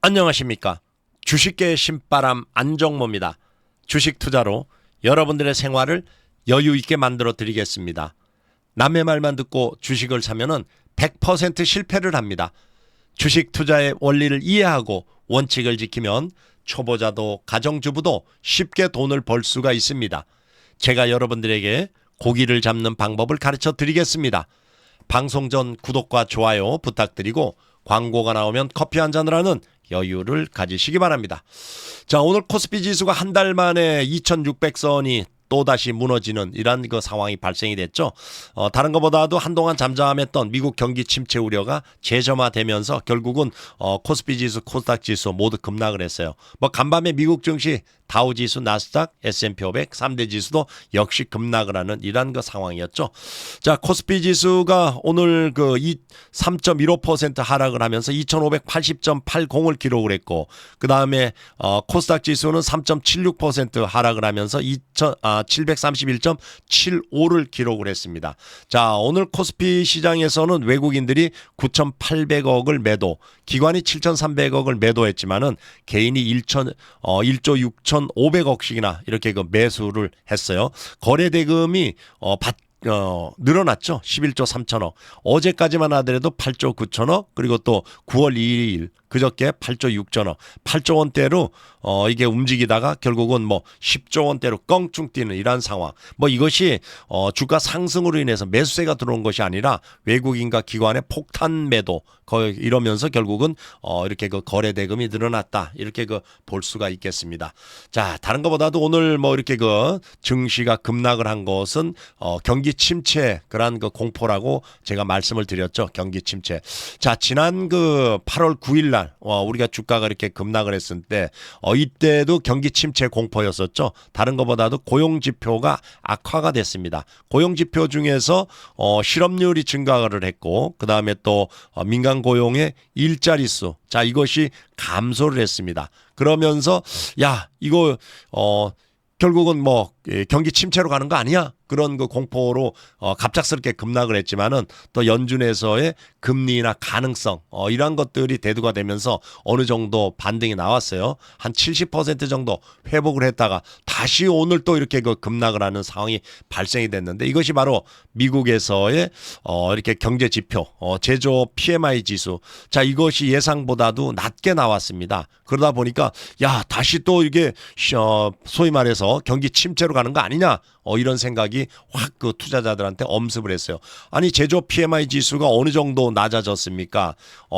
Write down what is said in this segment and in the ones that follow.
안녕하십니까. 주식계의 신바람 안정모입니다. 주식 투자로 여러분들의 생활을 여유 있게 만들어 드리겠습니다. 남의 말만 듣고 주식을 사면은 100% 실패를 합니다. 주식 투자의 원리를 이해하고 원칙을 지키면 초보자도 가정주부도 쉽게 돈을 벌 수가 있습니다. 제가 여러분들에게 고기를 잡는 방법을 가르쳐 드리겠습니다. 방송 전 구독과 좋아요 부탁드리고 광고가 나오면 커피 한 잔을 하는 여유를 가지시기 바랍니다. 자, 오늘 코스피 지수가 한 달 만에 2600선이 또다시 무너지는 이런 그 상황이 발생이 됐죠. 다른 것보다도 한동안 잠잠했던 미국 경기 침체 우려가 재점화되면서 결국은 코스피 지수, 코스닥 지수 모두 급락을 했어요. 뭐 간밤에 미국 증시, 다우 지수, 나스닥, S&P 500 3대 지수도 역시 급락을 하는 이런 그 상황이었죠. 자, 코스피 지수가 오늘 그 3.15% 하락을 하면서 2580.80을 기록을 했고, 그 다음에 코스닥 지수는 3.76% 하락을 하면서 731.75를 기록을 했습니다. 자, 오늘 코스피 시장에서는 외국인들이 9,800억을 매도, 기관이 7,300억을 매도했지만은 개인이 1조 6,500억씩이나 이렇게 그 매수를 했어요. 거래 대금이 늘어났죠. 11조 3천억. 어제까지만 하더라도 8조 9천억, 그리고 또 9월 2일 그저께 8조 6천억, 8조 원대로 이게 움직이다가 결국은 뭐 10조 원대로 껑충 뛰는 이런 상황. 뭐 이것이 주가 상승으로 인해서 매수세가 들어온 것이 아니라 외국인과 기관의 폭탄 매도 이러면서 결국은 이렇게 그 거래 대금이 늘어났다, 이렇게 그 볼 수가 있겠습니다. 자, 다른 것보다도 오늘 뭐 이렇게 그 증시가 급락을 한 것은 경기 침체 그런 그 공포라고 제가 말씀을 드렸죠. 경기 침체. 자, 지난 그 8월 9일 날 우리가 주가가 이렇게 급락을 했을 때 이때도 경기 침체 공포였었죠. 다른 것보다도 고용 지표가 악화가 됐습니다. 고용 지표 중에서 실업률이 증가를 했고, 그 다음에 또 민간 고용의 일자리 수, 자, 이것이 감소를 했습니다. 그러면서 야, 이거 결국은 뭐 경기 침체로 가는 거 아니야? 그런 그 공포로 갑작스럽게 급락을 했지만은 또 연준에서의 금리나 가능성 이러한 것들이 대두가 되면서 어느 정도 반등이 나왔어요. 한 70% 정도 회복을 했다가 다시 오늘 또 이렇게 그 급락을 하는 상황이 발생이 됐는데, 이것이 바로 미국에서의 이렇게 경제 지표, 제조업 PMI 지수. 자, 이것이 예상보다도 낮게 나왔습니다. 그러다 보니까 야, 다시 또 이게 소위 말해서 경기 침체로 가는 거 아니냐? 이런 생각이 확 그 투자자들한테 엄습을 했어요. 아니, 제조업 PMI 지수가 어느 정도 낮아졌습니까?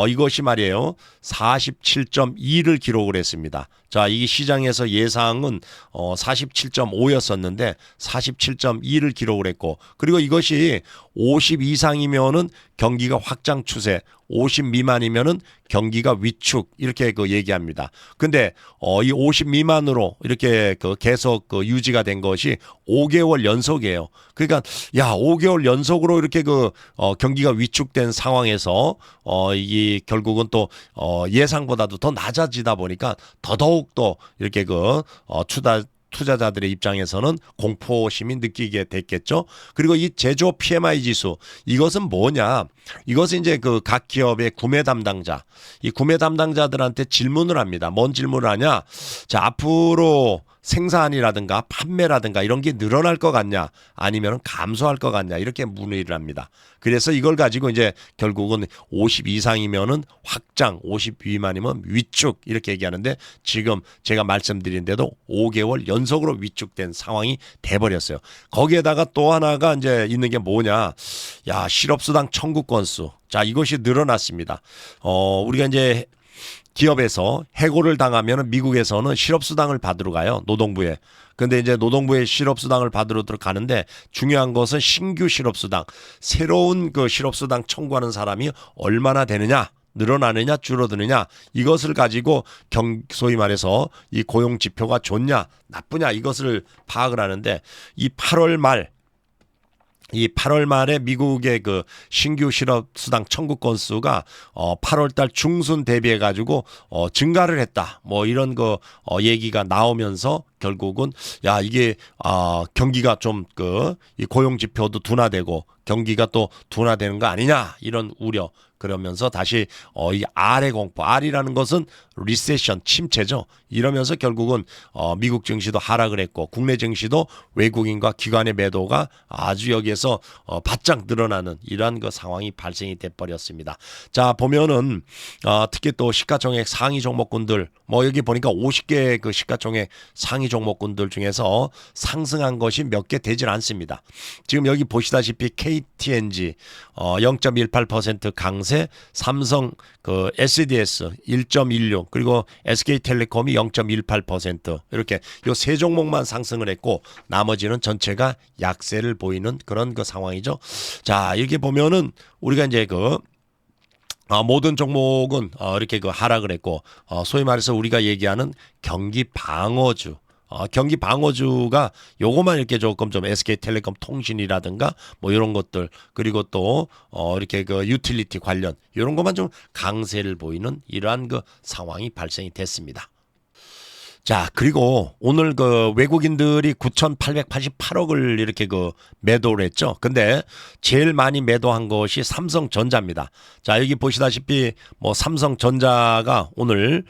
이것이 말이에요. 47.2를 기록을 했습니다. 자, 이 시장에서 예상은 47.5였었는데 47.2를 기록을 했고, 그리고 이것이 50 이상이면은 경기가 확장 추세, 50 미만이면은 경기가 위축, 이렇게 그 얘기합니다. 근데 이 50 미만으로 이렇게 그 계속 그 유지가 된 것이 5개월 연속이에요. 그러니까 야, 5개월 연속으로 이렇게 그 경기가 위축된 상황에서 이 결국은 또 예상보다도 더 낮아지다 보니까 더더욱 또 이렇게 그 투자자들의 입장에서는 공포심이 느끼게 됐겠죠. 그리고 이 제조업 PMI 지수, 이것은 뭐냐? 이것은 이제 그 각 기업의 구매 담당자, 이 구매 담당자들한테 질문을 합니다. 뭔 질문을 하냐? 자, 앞으로 생산이라든가 판매라든가 이런 게 늘어날 것 같냐, 아니면 감소할 것 같냐, 이렇게 문의를 합니다. 그래서 이걸 가지고 이제 결국은 50 이상이면은 확장, 50 미만이면 위축, 이렇게 얘기하는데 지금 제가 말씀드린 대로 5개월 연속으로 위축된 상황이 돼버렸어요. 거기에다가 또 하나가 이제 있는 게 뭐냐? 야, 실업수당 청구 건수. 자, 이것이 늘어났습니다. 우리가 이제 기업에서 해고를 당하면 미국에서는 실업수당을 받으러 가요. 노동부에. 근데 이제 노동부에 실업수당을 받으러 들어가는데 중요한 것은 신규 실업수당, 새로운 그 실업수당 청구하는 사람이 얼마나 되느냐, 늘어나느냐 줄어드느냐, 이것을 가지고 소위 말해서 이 고용 지표가 좋냐 나쁘냐 이것을 파악을 하는데, 이 8월 말에 미국의 그 신규 실업수당 청구 건수가 8월 달 중순 대비해 가지고 증가를 했다, 뭐 이런 거 얘기가 나오면서 결국은 야, 이게 경기가 좀 이 고용 지표도 둔화되고 경기가 또 둔화되는 거 아니냐, 이런 우려. 그러면서 다시 이 R의 공포, R이라는 것은 리세션, 침체죠. 이러면서 결국은 미국 증시도 하락을 했고 국내 증시도 외국인과 기관의 매도가 아주 여기에서 바짝 늘어나는 이러한 그 상황이 발생이 돼 버렸습니다. 자, 보면은 특히 또 시가총액 상위 종목군들 뭐 여기 보니까 50개 그 시가총액 상위 종목군들 중에서 상승한 것이 몇 개 되질 않습니다. 지금 여기 보시다시피 KTNG 0.18% 강세, 삼성 그 SDS 1.16 그리고 SK텔레콤이 0.18% 이렇게 요 세 종목만 상승을 했고 나머지는 전체가 약세를 보이는 그런 그 상황이죠. 자, 이렇게 보면은 우리가 이제 그 모든 종목은 이렇게 그 하락을 했고 소위 말해서 우리가 얘기하는 경기 방어주 경기 방어주가 요거만 이렇게 조금 좀 SK텔레콤 통신이라든가 뭐 이런 것들 그리고 또 이렇게 그 유틸리티 관련 이런 것만 좀 강세를 보이는 이러한 그 상황이 발생이 됐습니다. 자, 그리고 오늘 그 외국인들이 9,888억을 이렇게 그 매도를 했죠. 근데 제일 많이 매도한 것이 삼성전자입니다. 자, 여기 보시다시피 뭐 삼성전자가 오늘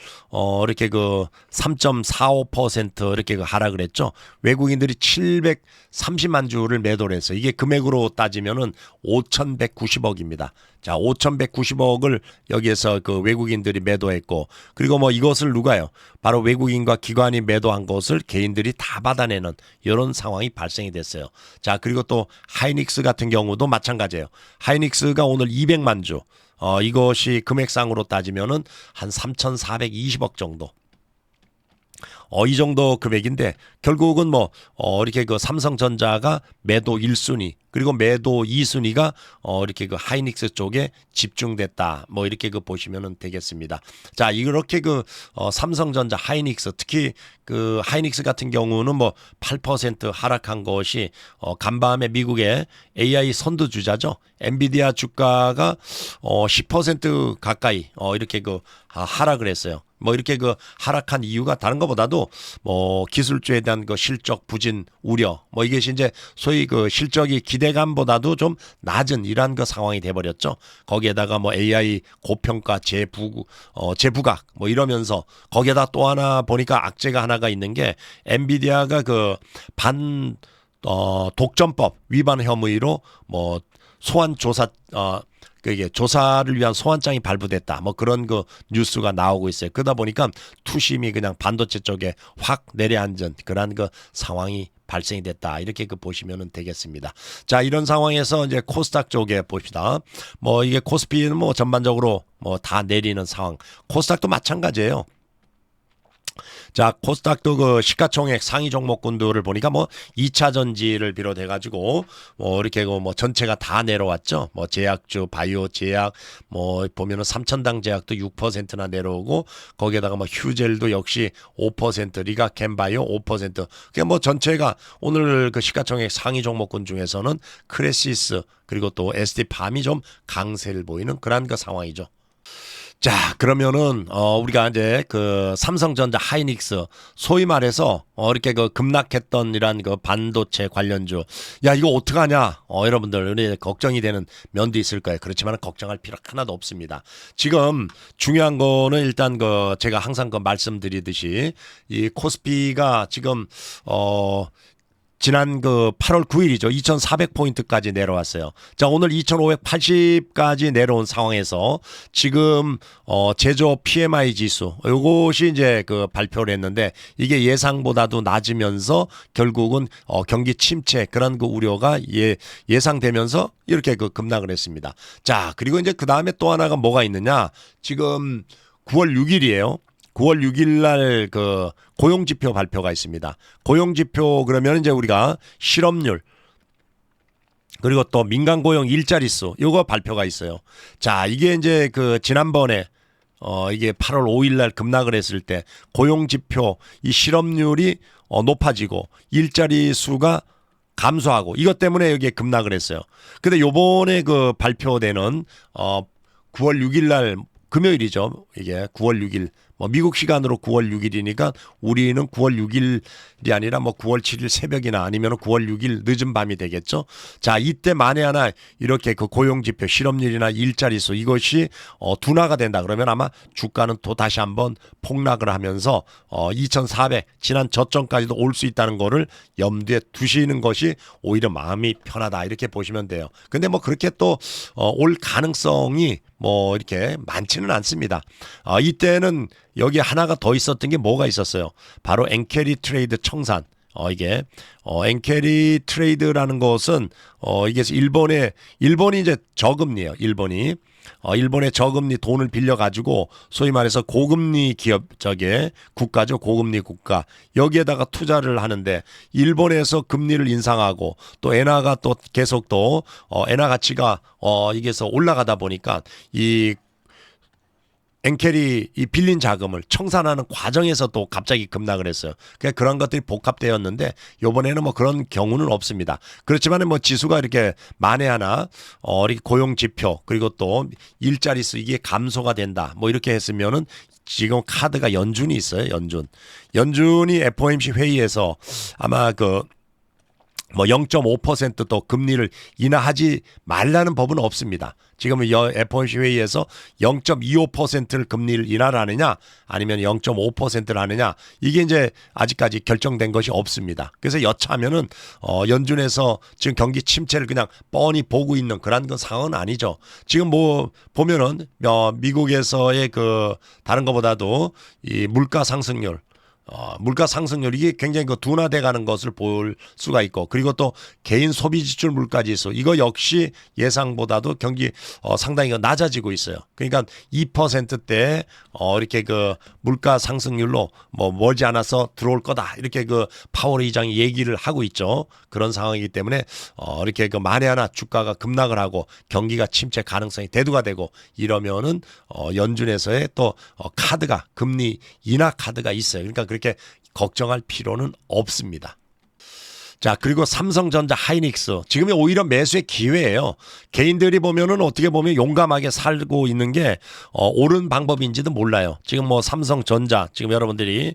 이렇게 그 3.45% 이렇게 그 하락을 했죠. 외국인들이 730만 주를 매도를 했어요. 이게 금액으로 따지면은 5,190억입니다. 자, 5,190억을 여기에서 그 외국인들이 매도했고 그리고 뭐 이것을 누가요? 바로 외국인과 기관이 매도한 것을 개인들이 다 받아내는 이런 상황이 발생이 됐어요. 자, 그리고 또 하이닉스 같은 경우도 마찬가지예요. 하이닉스가 오늘 200만 주 이것이 금액상으로 따지면은 한 3,420억 정도. 이 정도 금액인데 결국은 뭐 이렇게 그 삼성전자가 매도 1순위 그리고 매도 2순위가 이렇게 그 하이닉스 쪽에 집중됐다. 뭐 이렇게 그 보시면은 되겠습니다. 자, 이렇게 그 삼성전자 하이닉스 특히 그 하이닉스 같은 경우는 뭐 8% 하락한 것이 간밤에 미국의 AI 선두주자죠. 엔비디아 주가가 10% 가까이 이렇게 그 하락을 했어요. 뭐 이렇게 그 하락한 이유가 다른 것보다도 뭐 기술주에 대한 그 실적 부진 우려 뭐 이것이 이제 소위 그 실적이 기대감보다도 좀 낮은 이러한 그 상황이 돼버렸죠. 거기에다가 뭐 AI 고평가 재부각 뭐 이러면서 거기에다 또 하나 보니까 악재가 하나가 있는 게 엔비디아가 그 독점법 위반 혐의로 뭐 소환 조사 그게 조사를 위한 소환장이 발부됐다. 뭐 그런 그 뉴스가 나오고 있어요. 그러다 보니까 투심이 그냥 반도체 쪽에 확 내려앉은 그런 그 상황이 발생이 됐다. 이렇게 그 보시면은 되겠습니다. 자, 이런 상황에서 이제 코스닥 쪽에 봅시다. 뭐 이게 코스피는 뭐 전반적으로 뭐 다 내리는 상황. 코스닥도 마찬가지예요. 자, 코스닥도 그 시가총액 상위 종목군들을 보니까 뭐 2차 전지를 비롯해 가지고 뭐 이렇게 뭐 전체가 다 내려왔죠. 뭐 제약주, 바이오 제약 뭐 보면은 삼천당 제약도 6%나 내려오고 거기에다가 뭐 휴젤도 역시 5%, 리가캠바이오 5%. 그게 뭐 전체가 오늘 그 시가총액 상위 종목군 중에서는 크레시스 그리고 또 ST팜이 좀 강세를 보이는 그런 그 상황이죠. 자, 그러면은 우리가 이제 그 삼성전자 하이닉스 소위 말해서 이렇게 그 급락했던 이런 그 반도체 관련주 야 이거 어떡하냐 여러분들 우리 걱정이 되는 면도 있을 거예요. 그렇지만 걱정할 필요 하나도 없습니다. 지금 중요한 거는 일단 그 제가 항상 그 말씀드리듯이 이 코스피가 지금 지난 그 8월 9일이죠. 2,400포인트까지 내려왔어요. 자, 오늘 2,580까지 내려온 상황에서 지금 제조업 PMI 지수 요것이 이제 그 발표를 했는데 이게 예상보다도 낮으면서 결국은 경기 침체 그런 그 우려가 예상되면서 이렇게 그 급락을 했습니다. 자, 그리고 이제 그다음에 또 하나가 뭐가 있느냐? 지금 9월 6일이에요. 9월 6일 날 그 고용지표 발표가 있습니다. 고용지표 그러면 이제 우리가 실업률 그리고 또 민간 고용 일자리 수 요거 발표가 있어요. 자, 이게 이제 그 지난번에 이게 8월 5일 날 급락을 했을 때 고용지표 이 실업률이 높아지고 일자리 수가 감소하고 이것 때문에 여기에 급락을 했어요. 근데 요번에 그 발표되는 9월 6일 날 금요일이죠. 이게 9월 6일. 뭐 미국 시간으로 9월 6일이니까 우리는 9월 6일이 아니라 뭐 9월 7일 새벽이나 아니면 9월 6일 늦은 밤이 되겠죠. 자, 이때 만에 하나 이렇게 그 고용지표, 실업률이나 일자리 수 이것이 둔화가 된다 그러면 아마 주가는 또 다시 한번 폭락을 하면서 2,400 지난 저점까지도 올 수 있다는 거를 염두에 두시는 것이 오히려 마음이 편하다 이렇게 보시면 돼요. 근데 뭐 그렇게 또 올 가능성이 뭐 이렇게 많지는 않습니다. 이때는 여기 하나가 더 있었던 게 뭐가 있었어요. 바로 엔캐리 트레이드 청산. 이게 엔캐리 트레이드라는 것은 이게 일본이 이제 저금리예요. 일본의 저금리 돈을 빌려 가지고 소위 말해서 고금리 기업 국가죠. 고금리 국가. 여기에다가 투자를 하는데 일본에서 금리를 인상하고 또 엔화가 또 계속 또 엔화 가치가 이게서 올라가다 보니까 이 엔캐리 이 빌린 자금을 청산하는 과정에서 또 갑자기 급락을 했어요. 그러니까 그런 것들이 복합되었는데 이번에는 뭐 그런 경우는 없습니다. 그렇지만 뭐 지수가 이렇게 만에 하나 이렇게 고용 지표 그리고 또 일자리 수 이게 감소가 된다. 뭐 이렇게 했으면은 지금 카드가 연준이 있어요. 연준이 FOMC 회의에서 아마 뭐 0.5%또 금리를 인하하지 말라는 법은 없습니다. 지금 FOMC 회의에서 0.25%를 금리를 인하를 하느냐 아니면 0.5%를 하느냐 이게 이제 아직까지 결정된 것이 없습니다. 그래서 여차하면은 연준에서 지금 경기 침체를 그냥 뻔히 보고 있는 그런 상황은 아니죠. 지금 뭐 보면은 미국에서의 그 다른 것보다도 이 물가 상승률이 굉장히 둔화돼 가는 것을 볼 수가 있고 그리고 또 개인 소비 지출 물가 지수 이거 역시 예상보다도 경기 상당히 낮아지고 있어요. 그러니까 2%대 이렇게 그 물가 상승률로 뭐 멀지 않아서 들어올 거다. 이렇게 그 파월 의장이 얘기를 하고 있죠. 그런 상황이기 때문에 이렇게 그 만에 하나 주가가 급락을 하고 경기가 침체 가능성이 대두가 되고 이러면은 연준에서의 또 카드가 금리 인하 카드가 있어요. 그러니까 그렇게 걱정할 필요는 없습니다. 자, 그리고 삼성전자, 하이닉스 지금이 오히려 매수의 기회예요. 개인들이 보면은 어떻게 보면 용감하게 살고 있는 게 옳은 방법인지도 몰라요. 지금 뭐 삼성전자 지금 여러분들이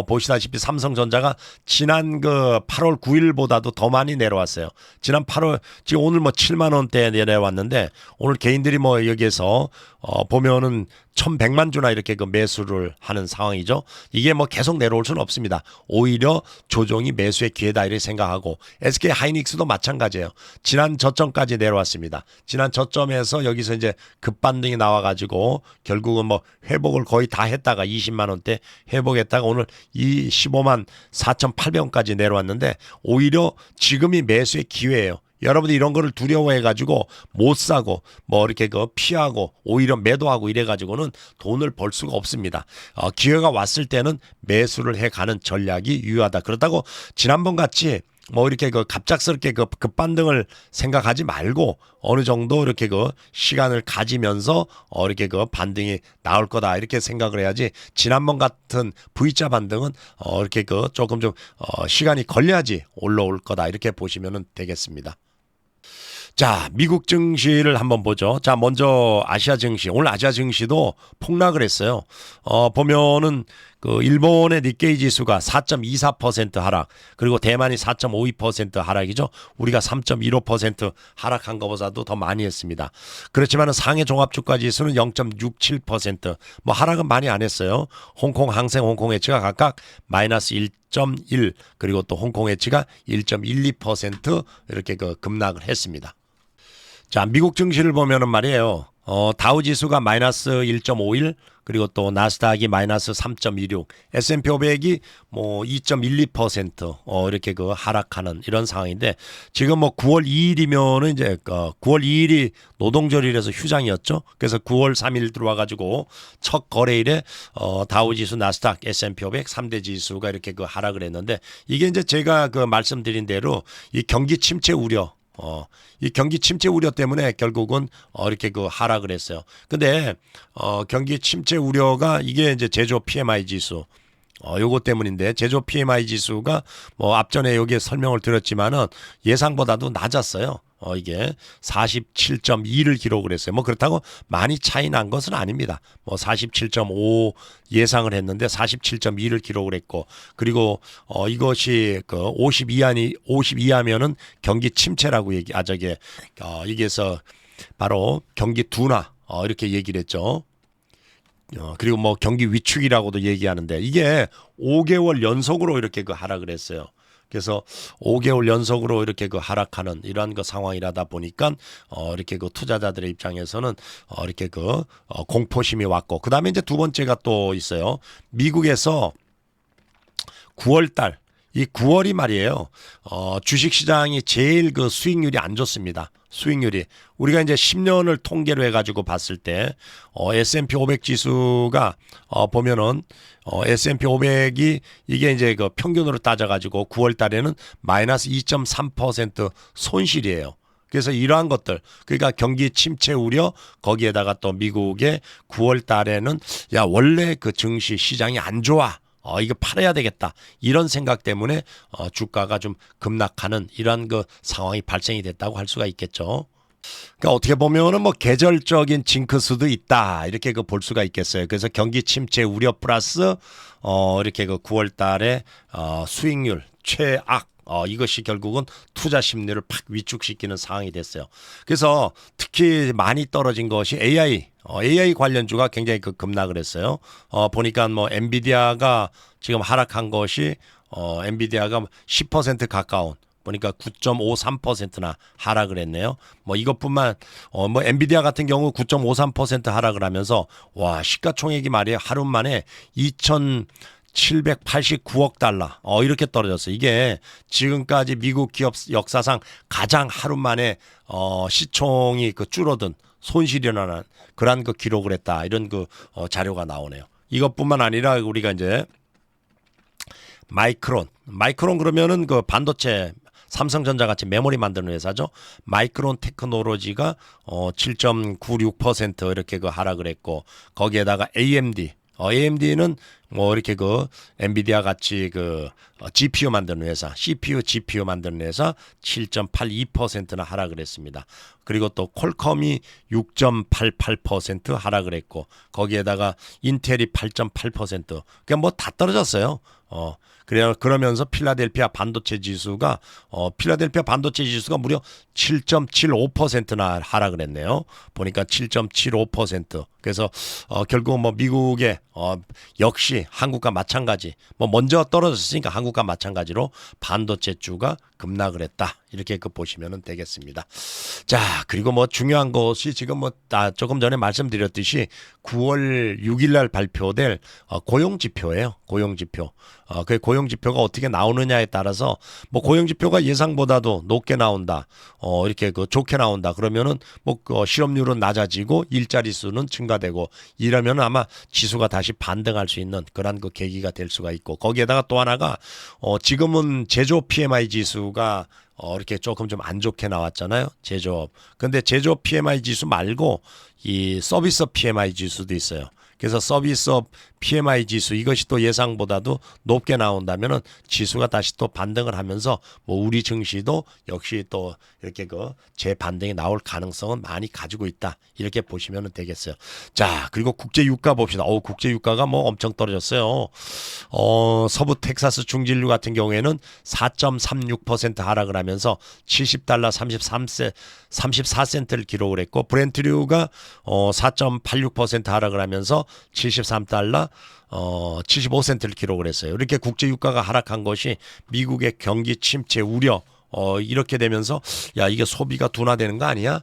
보시다시피 삼성전자가 지난 그 8월 9일보다도 더 많이 내려왔어요. 지난 8월 지금 오늘 뭐 7만 원대에 내려왔는데 오늘 개인들이 뭐 여기에서 보면은 1,100만 주나 이렇게 그 매수를 하는 상황이죠. 이게 뭐 계속 내려올 수는 없습니다. 오히려 조정이 매수의 기회다 이렇게 생각하고 SK 하이닉스도 마찬가지예요. 지난 저점까지 내려왔습니다. 지난 저점에서 여기서 이제 급반등이 나와가지고 결국은 뭐 회복을 거의 다 했다가 20만 원대 회복했다가 오늘 이 15만 4,800원까지 내려왔는데 오히려 지금이 매수의 기회예요. 여러분들 이런 거를 두려워해가지고 못 사고 뭐 이렇게 피하고 오히려 매도하고 이래가지고는 돈을 벌 수가 없습니다. 기회가 왔을 때는 매수를 해가는 전략이 유효하다. 그렇다고 지난번 같이 뭐 이렇게 갑작스럽게 급반등을 생각하지 말고 어느 정도 이렇게 시간을 가지면서 이렇게 반등이 나올 거다 이렇게 생각을 해야지 지난번 같은 V자 반등은 이렇게 조금 좀 시간이 걸려야지 올라올 거다 이렇게 보시면 되겠습니다. 자, 미국 증시를 한번 보죠. 자, 먼저 아시아 증시. 오늘 아시아 증시도 폭락을 했어요. 보면은 일본의 니케이 지수가 4.24% 하락, 그리고 대만이 4.52% 하락이죠. 우리가 3.15% 하락한 것보다도 더 많이 했습니다. 그렇지만 상해 종합주가 지수는 0.67%, 뭐 하락은 많이 안 했어요. 홍콩 항생, 홍콩 해치가 각각 마이너스 1.1, 그리고 또 홍콩 해치가 1.12% 이렇게 급락을 했습니다. 자, 미국 증시를 보면은 말이에요. 다우 지수가 마이너스 1.51, 그리고 또 나스닥이 마이너스 3.26, S&P 500이 뭐 2.12% 이렇게 하락하는 이런 상황인데 지금 뭐 9월 2일이면은 이제 9월 2일이 노동절이라서 휴장이었죠. 그래서 9월 3일 들어와 가지고 첫 거래일에 다우 지수, 나스닥, S&P 500 3대 지수가 이렇게 하락을 했는데 이게 이제 제가 말씀드린 대로 이 경기 침체 우려 이 경기 침체 우려 때문에 결국은 이렇게 하락을 했어요. 근데 경기 침체 우려가 이게 이제 제조 PMI 지수 요거 때문인데 제조 PMI 지수가 뭐 앞전에 여기에 설명을 드렸지만은 예상보다도 낮았어요. 이게 47.2를 기록을 했어요. 뭐 그렇다고 많이 차이 난 것은 아닙니다. 뭐 47.5 예상을 했는데 47.2를 기록을 했고, 그리고 이것이 그 50 이하면은 경기 침체라고 이게서 바로 경기 둔화 이렇게 얘기를 했죠. 그리고 뭐 경기 위축이라고도 얘기하는데, 이게 5개월 연속으로 이렇게 그 하락을 했어요. 그래서 5개월 연속으로 이렇게 그 하락하는 이러한 그 상황이라다 보니까 이렇게 그 투자자들의 입장에서는 이렇게 그 공포심이 왔고, 그다음에 이제 두 번째가 또 있어요. 미국에서 9월 달, 이 9월이 말이에요. 주식 시장이 제일 그 수익률이 안 좋습니다. 수익률이. 우리가 이제 10년을 통계로 해가지고 봤을 때, S&P 500 지수가, 보면은, S&P 500이 이게 이제 그 평균으로 따져가지고 9월 달에는 마이너스 2.3% 손실이에요. 그래서 이러한 것들, 그러니까 경기 침체 우려, 거기에다가 또 미국의 9월 달에는 야, 원래 그 증시 시장이 안 좋아. 이거 팔아야 되겠다. 이런 생각 때문에 주가가 좀 급락하는 이런 그 상황이 발생이 됐다고 할 수가 있겠죠. 그러니까 어떻게 보면은 뭐 계절적인 징크스도 있다. 이렇게 그 볼 수가 있겠어요. 그래서 경기 침체 우려 플러스 이렇게 그 9월 달에 수익률 최악, 이것이 결국은 투자 심리를 팍 위축시키는 상황이 됐어요. 그래서 특히 많이 떨어진 것이 AI 관련주가 굉장히 그 급락을 했어요. 보니까 뭐 엔비디아가 지금 하락한 것이 엔비디아가 10% 가까운, 보니까 9.53%나 하락을 했네요. 뭐 이것뿐만 뭐 엔비디아 같은 경우 9.53% 하락을 하면서 와, 시가총액이 말이에요. 하루 만에 789억 달러 이렇게 떨어졌어요. 이게 지금까지 미국 기업 역사상 가장 하루 만에 시총이 그 줄어든 손실이 일어나는 그런 그 기록을 했다. 이런 그 자료가 나오네요. 이것뿐만 아니라 우리가 이제 마이크론 그러면은 그 반도체 삼성전자 같이 메모리 만드는 회사죠. 마이크론 테크놀로지가 7.96% 이렇게 그 하락을 했고, 거기에다가 AMD는 뭐 이렇게 그 엔비디아 같이 그 GPU 만드는 회사, GPU 만드는 회사 7.82%나 하락을 했습니다. 그리고 또 퀄컴이 6.88% 하락을 했고, 거기에다가 인텔이 8.8%. 그러니까 뭐 다 떨어졌어요. 그러면서 필라델피아 반도체 지수가 무려 7.75%나 하락을 했네요. 보니까 7.75%. 그래서 결국 뭐 미국의 역시 한국과 마찬가지, 뭐 먼저 떨어졌으니까 한국과 마찬가지로 반도체주가 급락을 했다. 이렇게 그 보시면 되겠습니다. 자, 그리고 뭐 중요한 것이 지금 뭐 조금 전에 말씀드렸듯이 9월 6일 날 발표될 고용지표예요. 고용지표. 그 고용지표가 어떻게 나오느냐에 따라서 뭐 고용지표가 예상보다도 높게 나온다. 이렇게 그 좋게 나온다. 그러면은 뭐 실업률은 낮아지고 일자리 수는 증가되고, 이러면 아마 지수가 다시 반등할 수 있는 그런 그 계기가 될 수가 있고, 거기에다가 또 하나가 지금은 제조업 PMI 지수가 이렇게 조금 좀 안 좋게 나왔잖아요. 제조업. 근데 제조업 PMI 지수 말고 이 서비스업 PMI 지수도 있어요. 그래서 서비스업 PMI 지수, 이것이 또 예상보다도 높게 나온다면은 지수가 다시 또 반등을 하면서 뭐 우리 증시도 역시 또 이렇게 그 재반등이 나올 가능성은 많이 가지고 있다. 이렇게 보시면 되겠어요. 자, 그리고 국제 유가 봅시다. 국제 유가가 뭐 엄청 떨어졌어요. 서부 텍사스 중진류 같은 경우에는 4.36% 하락을 하면서 70달러 34센트를 기록을 했고, 브렌트류가 4.86% 하락을 하면서 73달러 75센트를 기록을 했어요. 이렇게 국제 유가가 하락한 것이 미국의 경기 침체 우려, 이렇게 되면서 야, 이게 소비가 둔화되는 거 아니야?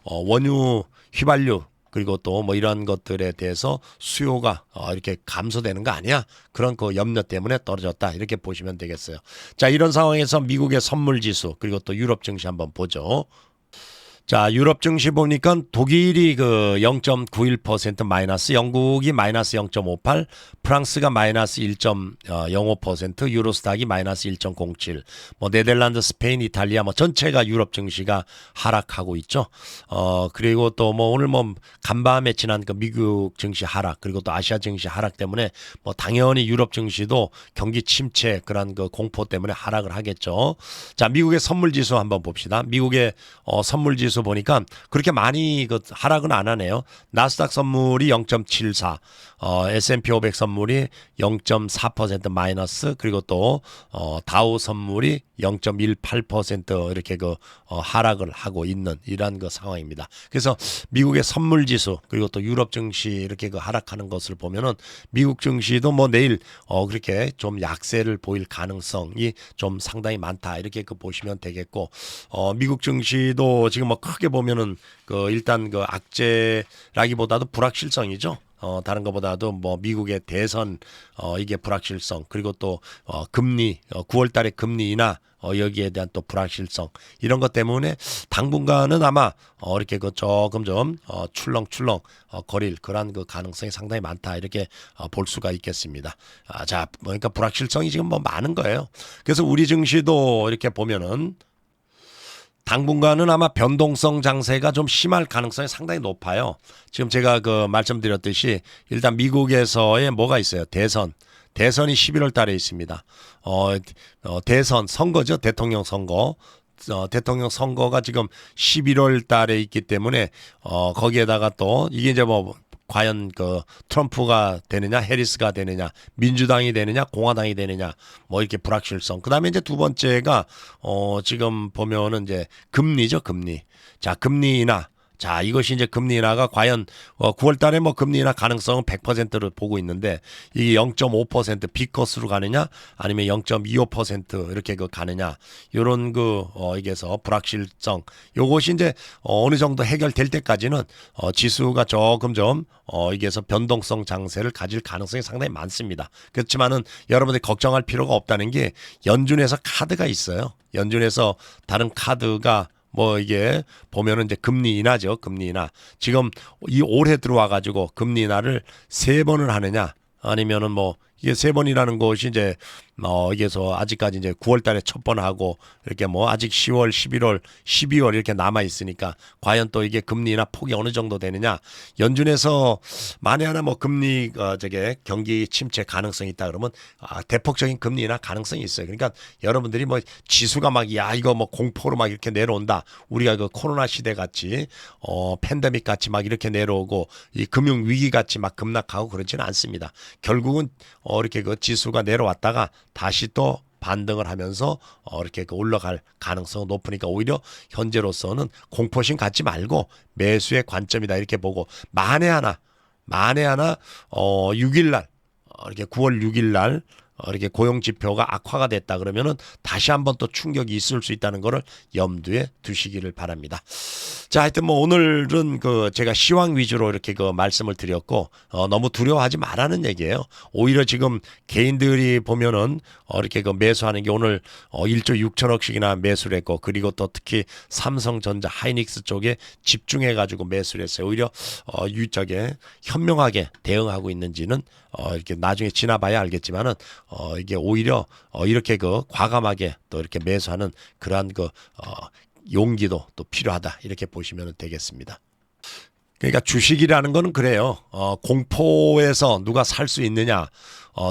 원유 휘발유 그리고 또 뭐 이런 것들에 대해서 수요가 이렇게 감소되는 거 아니야? 그런 그 염려 때문에 떨어졌다. 이렇게 보시면 되겠어요. 자, 이런 상황에서 미국의 선물 지수 그리고 또 유럽 증시 한번 보죠. 자, 유럽 증시 보니까 독일이 그 0.91% 마이너스, 영국이 마이너스 0.58, 프랑스가 마이너스 1.05%, 유로스탁이 마이너스 1.07, 뭐 네덜란드, 스페인, 이탈리아 뭐 전체가 유럽 증시가 하락하고 있죠. 그리고 또 뭐 오늘 뭐 간밤에 지난 그 미국 증시 하락, 그리고 또 아시아 증시 하락 때문에 뭐 당연히 유럽 증시도 경기 침체 그런 그 공포 때문에 하락을 하겠죠. 자, 미국의 선물 지수 한번 봅시다. 미국의 선물 지수 보니까 그렇게 많이 그 하락은 안 하네요. 나스닥 선물이 0.74, S&P 500 선물이 0.4% 마이너스, 그리고 또 다우 선물이 0.18% 이렇게 그 하락을 하고 있는 이러한 그 상황입니다. 그래서 미국의 선물 지수 그리고 또 유럽 증시 이렇게 그 하락하는 것을 보면은 미국 증시도 뭐 내일 그렇게 좀 약세를 보일 가능성이 좀 상당히 많다 이렇게 그 보시면 되겠고, 미국 증시도 지금 뭐 크게 보면은 그 일단 그 악재라기보다도 불확실성이죠. 다른 것보다도 뭐 미국의 대선 이게 불확실성, 그리고 또 금리 9월 달에 금리 인하 여기에 대한 또 불확실성, 이런 것 때문에 당분간은 아마 이렇게 그 조금 좀 출렁출렁 거릴 그러한 그 가능성이 상당히 많다 이렇게 볼 수가 있겠습니다. 자, 그러니까 불확실성이 지금 뭐 많은 거예요. 그래서 우리 증시도 이렇게 보면은 당분간은 아마 변동성 장세가 좀 심할 가능성이 상당히 높아요. 지금 제가 그 말씀드렸듯이 일단 미국에서의 뭐가 있어요? 대선이 11월 달에 있습니다. 대선 선거죠. 대통령 선거. 대통령 선거가 지금 11월 달에 있기 때문에 거기에다가 또 이게 이제 뭐 과연 그 트럼프가 되느냐, 해리스가 되느냐, 민주당이 되느냐, 공화당이 되느냐, 뭐 이렇게 불확실성. 그다음에 이제 두 번째가 지금 보면은 이제 금리죠, 금리. 자, 금리 인하. 자, 이것이 이제 금리 인하가 과연 9월 달에 뭐 금리 인하 가능성은 100%를 보고 있는데 이게 0.5% B컷으로 가느냐 아니면 0.25% 이렇게 그 가느냐, 요런 그 이게서 불확실성, 요것이 이제 어느 정도 해결될 때까지는 지수가 조금 좀 이게서 변동성 장세를 가질 가능성이 상당히 많습니다. 그렇지만은 여러분들이 걱정할 필요가 없다는 게 연준에서 카드가 있어요. 연준에서 다른 카드가 뭐 이게 보면은 이제 금리 인하죠. 금리 인하. 지금 이 올해 들어와 가지고 금리 인하를 3번을 하느냐 아니면은 뭐 이게 3번이라는 것이 이제 이게서 아직까지 이제 9월 달에 첫 번 하고 이렇게 뭐 아직 10월, 11월, 12월 이렇게 남아 있으니까 과연 또 이게 금리 인하 폭이 어느 정도 되느냐. 연준에서 만에 하나 뭐 금리 저게 경기 침체 가능성이 있다 그러면 대폭적인 금리 인하 가능성이 있어요. 그러니까 여러분들이 뭐 지수가 막 야 이거 뭐 공포로 막 이렇게 내려온다. 우리가 그 코로나 시대 같이 팬데믹 같이 막 이렇게 내려오고 이 금융 위기 같이 막 급락하고 그렇지는 않습니다. 결국은 이렇게 그 지수가 내려왔다가 다시 또 반등을 하면서 이렇게 그 올라갈 가능성이 높으니까 오히려 현재로서는 공포심 갖지 말고 매수의 관점이다 이렇게 보고, 만에 하나 6일 날 이렇게 9월 6일 날 이렇게 고용 지표가 악화가 됐다 그러면은 다시 한번 또 충격이 있을 수 있다는 거를 염두에 두시기를 바랍니다. 자, 하여튼 뭐 오늘은 그 제가 시황 위주로 이렇게 그 말씀을 드렸고 너무 두려워하지 말라는 얘기예요. 오히려 지금 개인들이 보면은 이렇게 그 매수하는 게 오늘 1조 6천억씩이나 매수를 했고, 그리고 또 특히 삼성전자, 하이닉스 쪽에 집중해 가지고 매수를 했어요. 오히려 저게 현명하게 대응하고 있는지는 이렇게 나중에 지나봐야 알겠지만은 이게 오히려 이렇게 그 과감하게 또 이렇게 매수하는 그러한 그 용기도 또 필요하다 이렇게 보시면 되겠습니다. 그러니까 주식이라는 거는 그래요. 공포에서 누가 살 수 있느냐,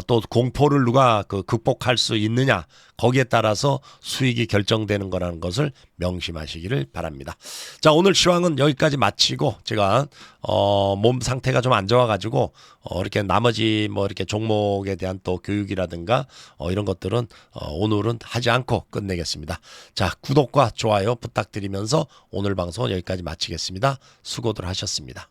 또 공포를 누가 그 극복할 수 있느냐, 거기에 따라서 수익이 결정되는 거라는 것을 명심하시기를 바랍니다. 자, 오늘 시황은 여기까지 마치고 제가 몸 상태가 좀 안 좋아가지고 이렇게 나머지 뭐 이렇게 종목에 대한 또 교육이라든가 이런 것들은 오늘은 하지 않고 끝내겠습니다. 자, 구독과 좋아요 부탁드리면서 오늘 방송 여기까지 마치겠습니다. 수고들 하셨습니다.